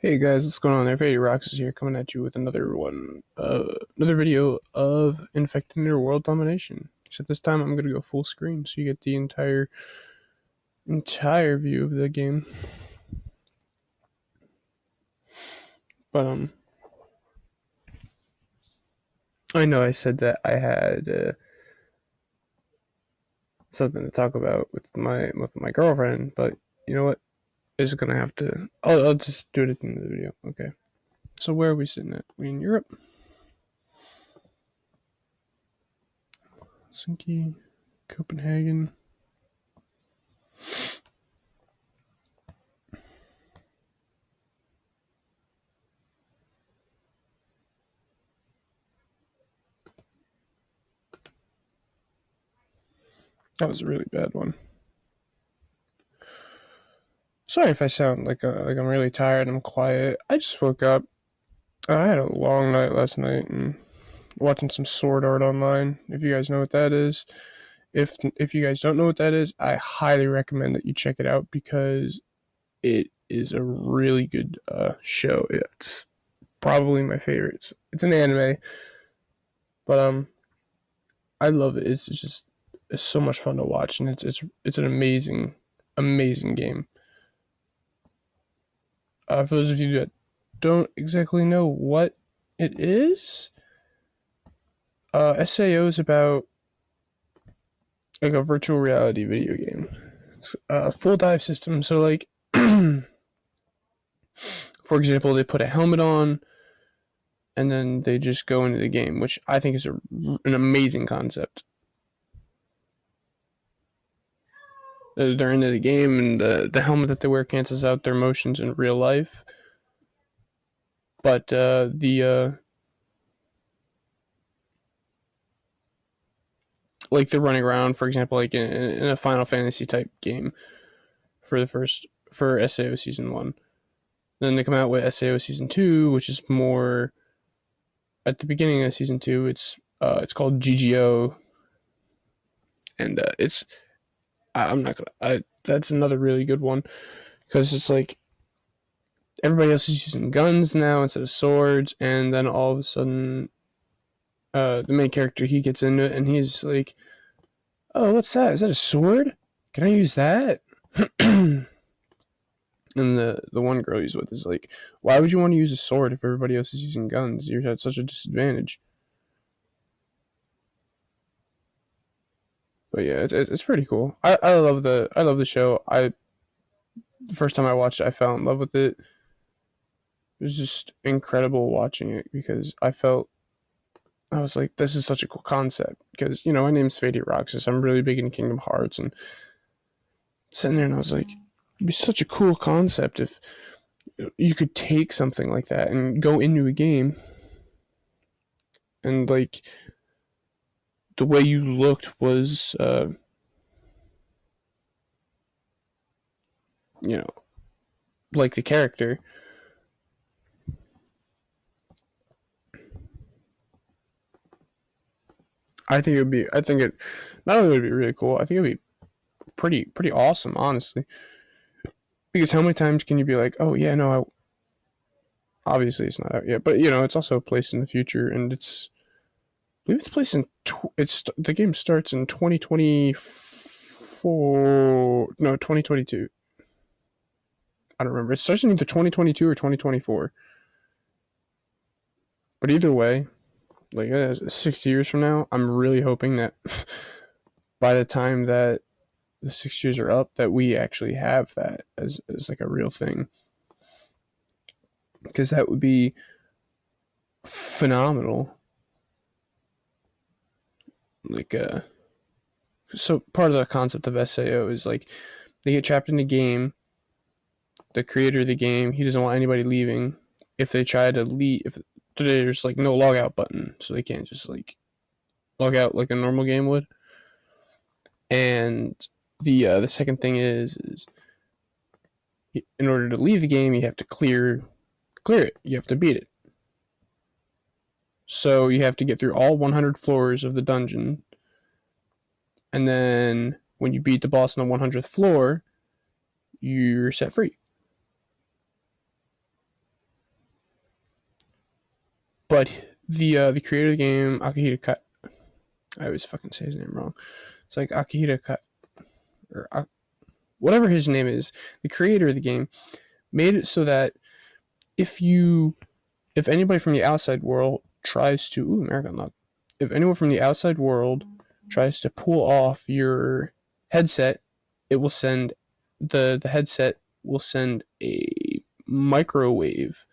Hey guys, what's going on there? Fady Rocks is here, coming at you with another one, another video of Infectonator World Domination. Except this time I'm gonna go full screen, so you get the entire view of the game. But I know I said that I had something to talk about with my girlfriend, but you know what? It's gonna have to. I'll just do it at the end of the video. Okay. So where are we sitting at? We in Europe? Helsinki, Copenhagen. That was a really bad one. Sorry if I sound like I'm really tired. I'm quiet. I just woke up. I had a long night last night and watching some sword art online. If you guys know what that is, if you guys don't know what that is, I highly recommend that you check it out because it is a really good show. It's probably my favorite. It's an anime, but I love it. It's so much fun to watch, and it's an amazing game. For those of you that don't exactly know what it is, SAO is about like a virtual reality video game. It's a full dive system. So like, for example, they put a helmet on and then they just go into the game, which I think is an amazing concept. They're into the game, and the helmet that they wear cancels out their motions in real life. But the like they're running around, for example, like in a Final Fantasy type game for SAO Season 1. Then they come out with SAO Season 2, which is more at the beginning of Season 2. It's called GGO, and I'm not gonna. That's another really good one because it's like everybody else is using guns now instead of swords, and then all of a sudden, the main character he gets into it, and he's like, "Oh, what's that? Is that a sword? Can I use that?" And the one girl he's with is like, "Why would you want to use a sword if everybody else is using guns? You're at such a disadvantage." But yeah, it's pretty cool. I love the show. The first time I watched it, I fell in love with it. It was just incredible watching it because I was like, this is such a cool concept. Because my name's Fady Roxas. I'm really big into Kingdom Hearts, and sitting there and I was like, it'd be such a cool concept if you could take something like that and go into a game and like the way you looked was you know like the character. I think it not only would it be really cool, I think it'd be pretty awesome, honestly. Because how many times can you be like, oh yeah, no, obviously it's not out yet, but it's also placed in the future, and I believe it's placed in the game starts in 2024, no, 2022. I don't remember. It starts in either 2022 or 2024. But either way, like 6 years from now, I'm really hoping that by the time that the 6 years are up, that we actually have that as like a real thing, because that would be phenomenal. Like so part of the concept of SAO is like they get trapped in a game. The creator of the game, he doesn't want anybody leaving. If they try to leave, if there's like no logout button, so they can't just like log out like a normal game would. And the second thing is in order to leave the game, you have to clear it. You have to beat it. So you have to get through all 100 floors of the dungeon, and then when you beat the boss on the 100th floor, you're set free. but the creator of the game, Akihito Cut, I always fucking say his name wrong. It's like Akihito Cut, or whatever his name is. The creator of the game made it so that if anybody from the outside world tries to, American Luck, if anyone from the outside world tries to pull off your headset, it will send the headset will send a microwaves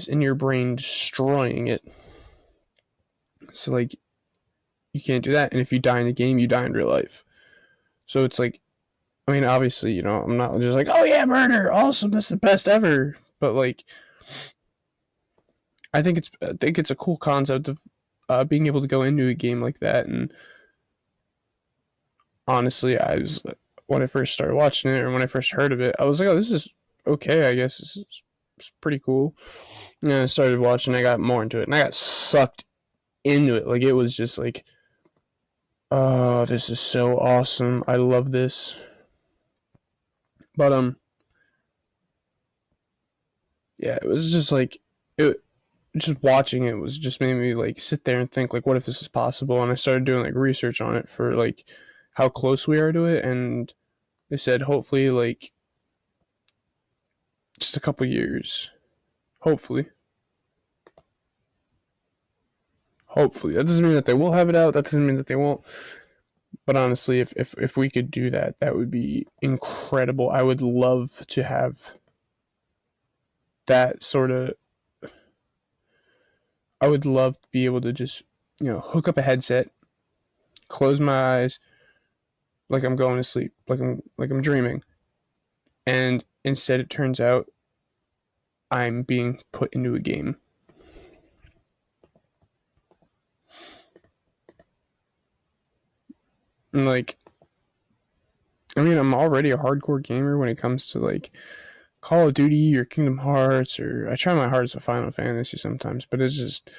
in your brain, destroying it. So like, you can't do that, and if you die in the game, you die in real life. So it's like, I mean, obviously, I'm not just like, oh yeah, murder, awesome, that's the best ever. But like, I think it's a cool concept of being able to go into a game like that. And honestly, when I first started watching it, or when I first heard of it, I was like, oh, this is okay, I guess it's pretty cool. And I started watching, I got more into it, and I got sucked into it. Like, it was just like, oh, this is so awesome, I love this. But yeah, it was just like, just watching it was just made me like sit there and think, like, what if this is possible? And I started doing like research on it for like how close we are to it, and they said hopefully like just a couple years, hopefully. That doesn't mean that they will have it out, that doesn't mean that they won't, but honestly, if we could do that, that would be incredible. I would love to have that sort of, I would love to be able to just, hook up a headset, close my eyes, like I'm going to sleep, like I'm dreaming, and instead it turns out I'm being put into a game. And like, I mean, I'm already a hardcore gamer when it comes to like Call of Duty or Kingdom Hearts, or I try my hardest with Final Fantasy sometimes, but it's just,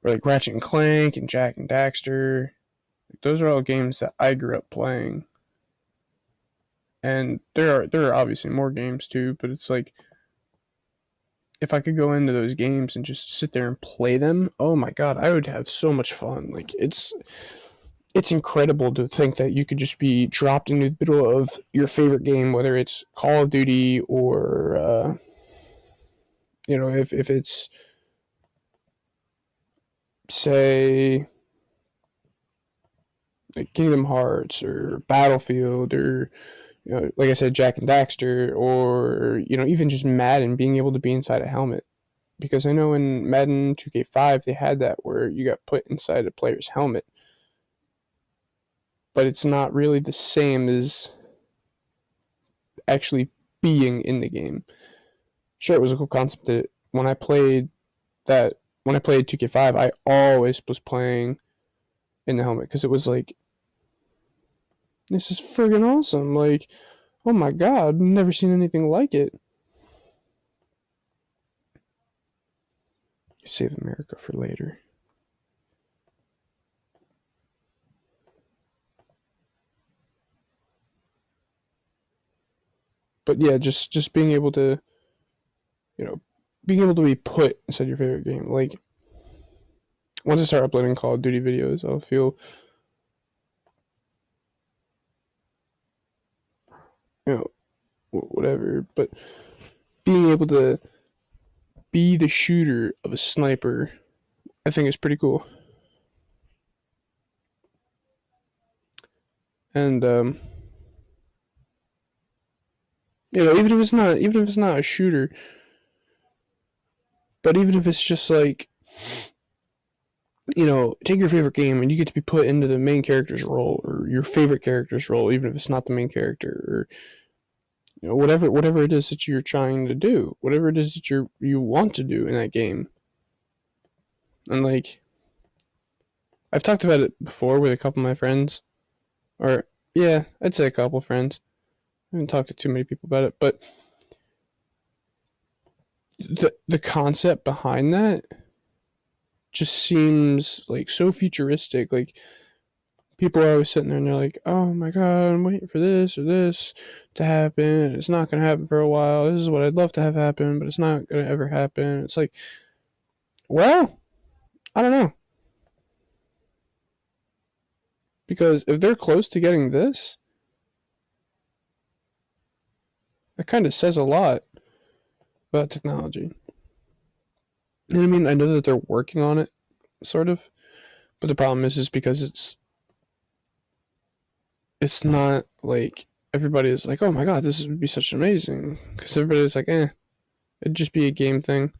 or like Ratchet and Clank and Jak and Daxter. Those are all games that I grew up playing. And there are obviously more games too, but it's like, if I could go into those games and just sit there and play them, oh my god, I would have so much fun. Like, it's incredible to think that you could just be dropped into the middle of your favorite game, whether it's Call of Duty or if it's, say, like Kingdom Hearts or Battlefield, or like I said, Jak and Daxter, or even just Madden, being able to be inside a helmet. Because I know in Madden 2K5 they had that where you got put inside a player's helmet, but it's not really the same as actually being in the game. Sure, it was a cool concept that when I played 2K5, I always was playing in the helmet, because it was like, this is friggin' awesome. Like, oh my god, I've never seen anything like it. Save America for later. But yeah, just being able to, be put inside your favorite game. Like, once I start uploading Call of Duty videos, I'll feel, whatever. But being able to be the shooter of a sniper, I think is pretty cool. And even if it's not a shooter, but even if it's just like, take your favorite game and you get to be put into the main character's role, or your favorite character's role, even if it's not the main character, or whatever it is that you're trying to do, whatever it is that you want to do in that game. And like, I've talked about it before with a couple of my friends, or yeah, I'd say a couple of friends. I haven't talked to too many people about it, but the concept behind that just seems like so futuristic. Like, people are always sitting there and they're like, oh my god, I'm waiting for this or this to happen. It's not going to happen for a while. This is what I'd love to have happen, but it's not going to ever happen. It's like, well, I don't know. Because if they're close to getting this, that kind of says a lot about technology. And I mean, I know that they're working on it, sort of, but the problem is because it's not like everybody is like, oh my god, this would be such amazing. Because everybody's like, it'd just be a game thing.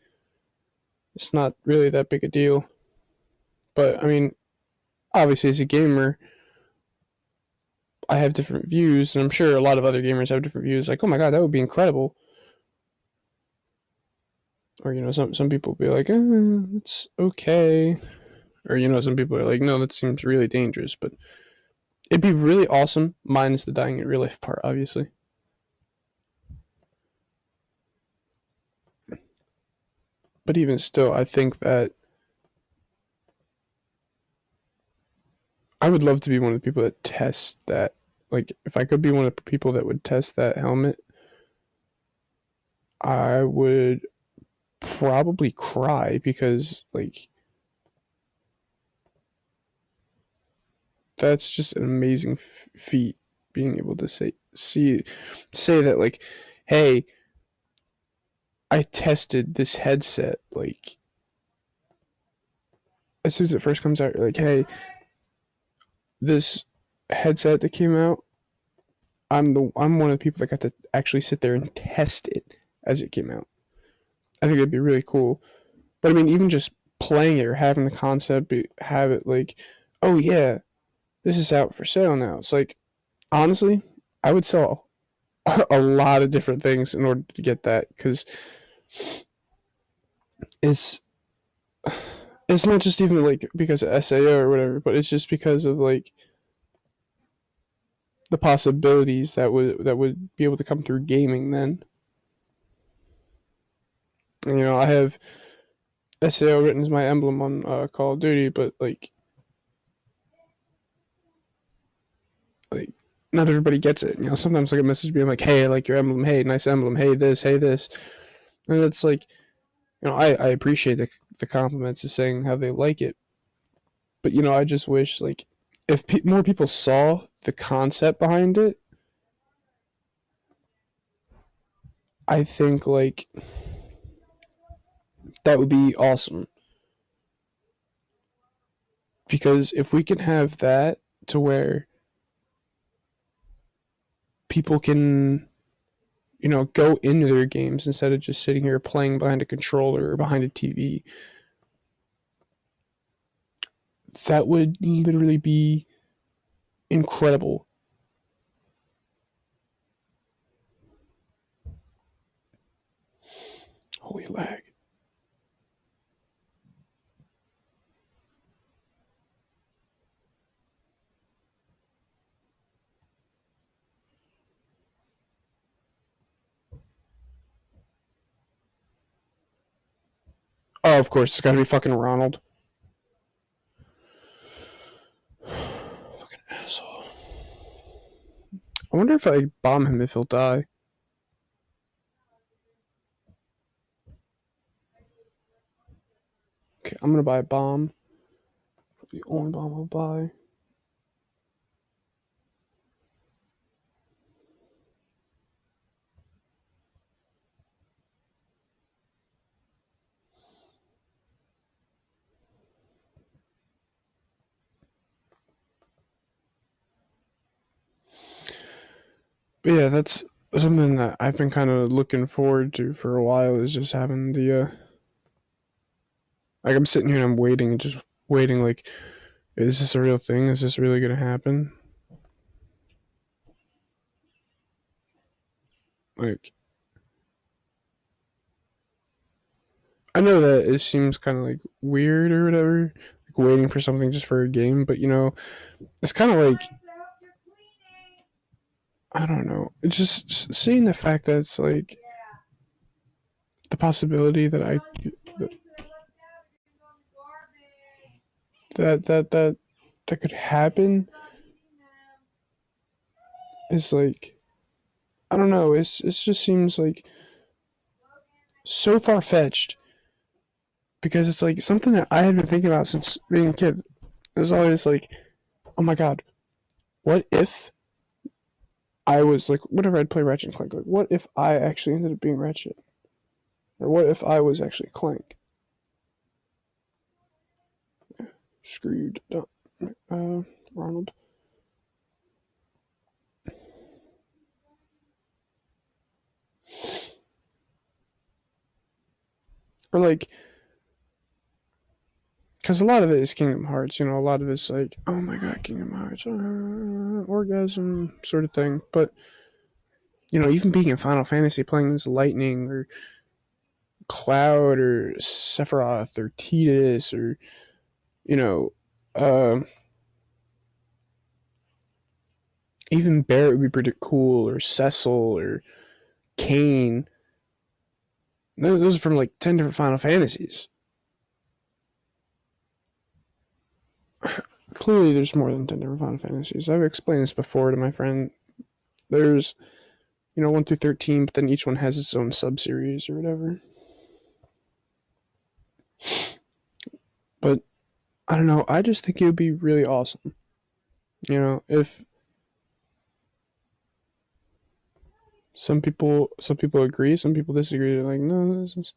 It's not really that big a deal. But I mean, obviously, as a gamer, I have different views, and I'm sure a lot of other gamers have different views. Like, oh my god, that would be incredible. Or some people will be like, it's okay. Or some people are like, no, that seems really dangerous. But it'd be really awesome, minus the dying in real life part, obviously. But even still, I think that I would love to be one of the people that tests that. Like, if I could be one of the people that would test that helmet, I would probably cry because, like, that's just an amazing feat being able to say that, like, hey, I tested this headset. Like, as soon as it first comes out, you're like, hey, this headset that came out, I'm one of the people that got to actually sit there and test it as it came out. I think it'd be really cool. But I mean, even just playing it or having the concept have it like, oh yeah, this is out for sale now. It's like, honestly, I would sell a lot of different things in order to get that, because it's it's not just even like because of SAO or whatever, but it's just because of like the possibilities that would be able to come through gaming then. And, I have SAO written as my emblem on Call of Duty, but like not everybody gets it. Sometimes like a message being like, "Hey, I like your emblem. Hey, nice emblem. Hey, this. Hey, this," and it's like, I appreciate the compliments of saying how they like it, but I just wish like if more people saw the concept behind it, I think like that would be awesome. Because if we can have that to where people can go into their games instead of just sitting here playing behind a controller or behind a TV, that would literally be incredible. Holy lag. Oh, of course, it's gotta be fucking Ronald. Fucking asshole. I wonder if I bomb him if he'll die. Okay, I'm gonna buy a bomb. The only bomb I'll buy. But yeah, that's something that I've been kind of looking forward to for a while, is just having like, I'm sitting here and I'm waiting and just waiting, like, is this a real thing? Is this really gonna happen? Like, I know that it seems kind of like weird or whatever, like waiting for something just for a game, but it's kind of like, I don't know, it's just seeing the fact that it's like the possibility that that that that that could happen. is like, I don't know. It just seems like so far fetched because it's like something that I had been thinking about since being a kid. It's always like, oh my god, what if I was like, whenever I'd play Ratchet and Clank, like, what if I actually ended up being Ratchet? Or what if I was actually Clank? Screwed. Ronald. Or like, because a lot of it is Kingdom Hearts, a lot of it's like, oh my god, Kingdom Hearts, orgasm sort of thing. But, even being in Final Fantasy, playing as Lightning or Cloud or Sephiroth or Tidus or, you know, uh, even Barret would be pretty cool, or Cecil or Kain. Those are from like 10 different Final Fantasies. Clearly, there's more than 10 different Final Fantasies. I've explained this before to my friend. There's, 1 through 13, but then each one has its own sub-series or whatever. But, I don't know, I just think it would be really awesome. If some people agree, some people disagree. They're like, no, it's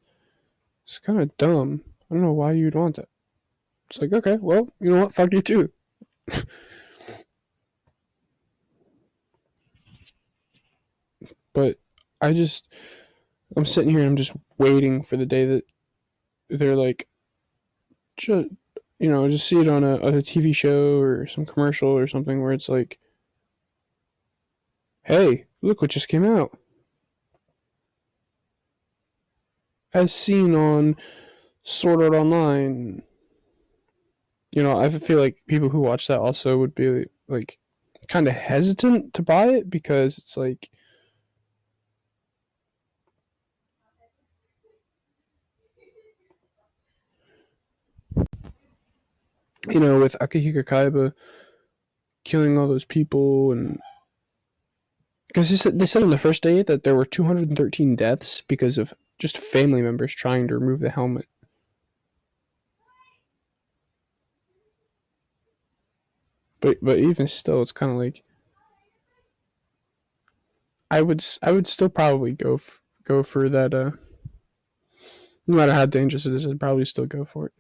kind of dumb. I don't know why you'd want that. It's like, okay, well, you know what? Fuck you too. But I'm sitting here and I'm just waiting for the day that they're like, just, just see it on a TV show or some commercial or something where it's like, hey, look what just came out. As seen on Sword Art Online. I feel like people who watch that also would be like kind of hesitant to buy it because it's like, with Akihiko Kaiba killing all those people, and because they said on the first day that there were 213 deaths because of just family members trying to remove the helmet. But even still, it's kind of like I would still probably go for that. No matter how dangerous it is, I'd probably still go for it.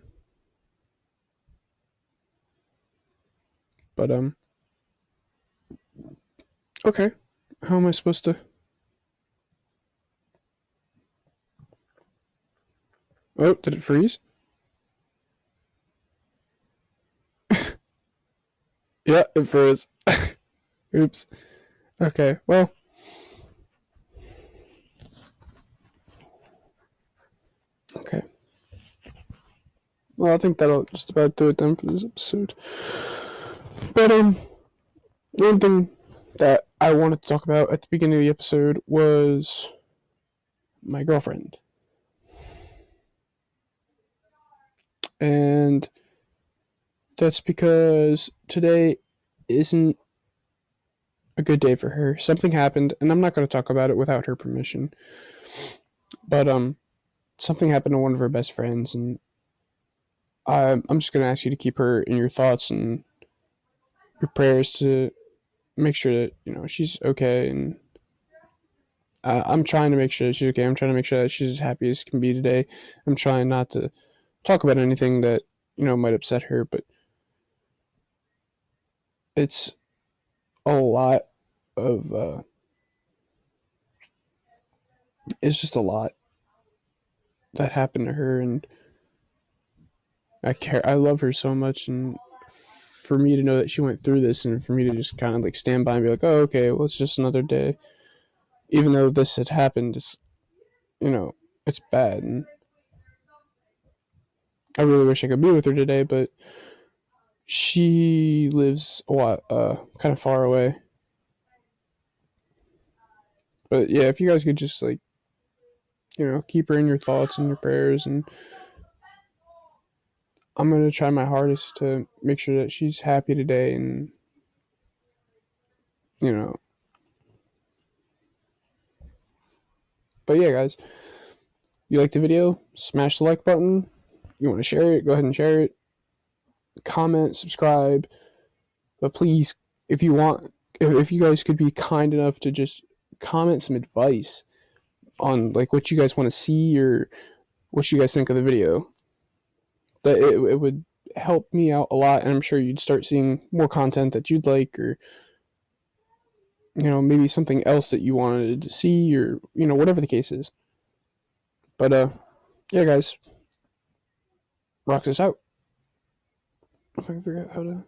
But okay, how am I supposed to? Oh, did it freeze? Yeah, it froze. Oops. Okay, well. Okay. Well, I think that'll just about do it then for this episode. But one thing that I wanted to talk about at the beginning of the episode was my girlfriend. And that's because today isn't a good day for her. Something happened, and I'm not going to talk about it without her permission. But something happened to one of her best friends, and I'm just going to ask you to keep her in your thoughts and your prayers to make sure that she's okay. And I'm trying to make sure that she's okay. I'm trying to make sure that she's as happy as can be today. I'm trying not to talk about anything that might upset her, but it's a lot of it's just a lot that happened to her, and I love her so much, and for me to know that she went through this, and for me to just kind of like stand by and be like, oh, okay, well, it's just another day, even though this had happened, it's bad, and I really wish I could be with her today, but she lives a lot kind of far away. But yeah, if you guys could just like keep her in your thoughts and your prayers, and I'm gonna try my hardest to make sure that she's happy today, and you know But yeah, guys, you like the video? Smash the like button. You want to share it? Go ahead and share it. Comment, subscribe. But please, if you want, if you guys could be kind enough to just comment some advice on like what you guys want to see or what you guys think of the video, that it would help me out a lot, and I'm sure you'd start seeing more content that you'd like, or maybe something else that you wanted to see, or whatever the case is. But yeah, guys, rock this out. If I can figure out how to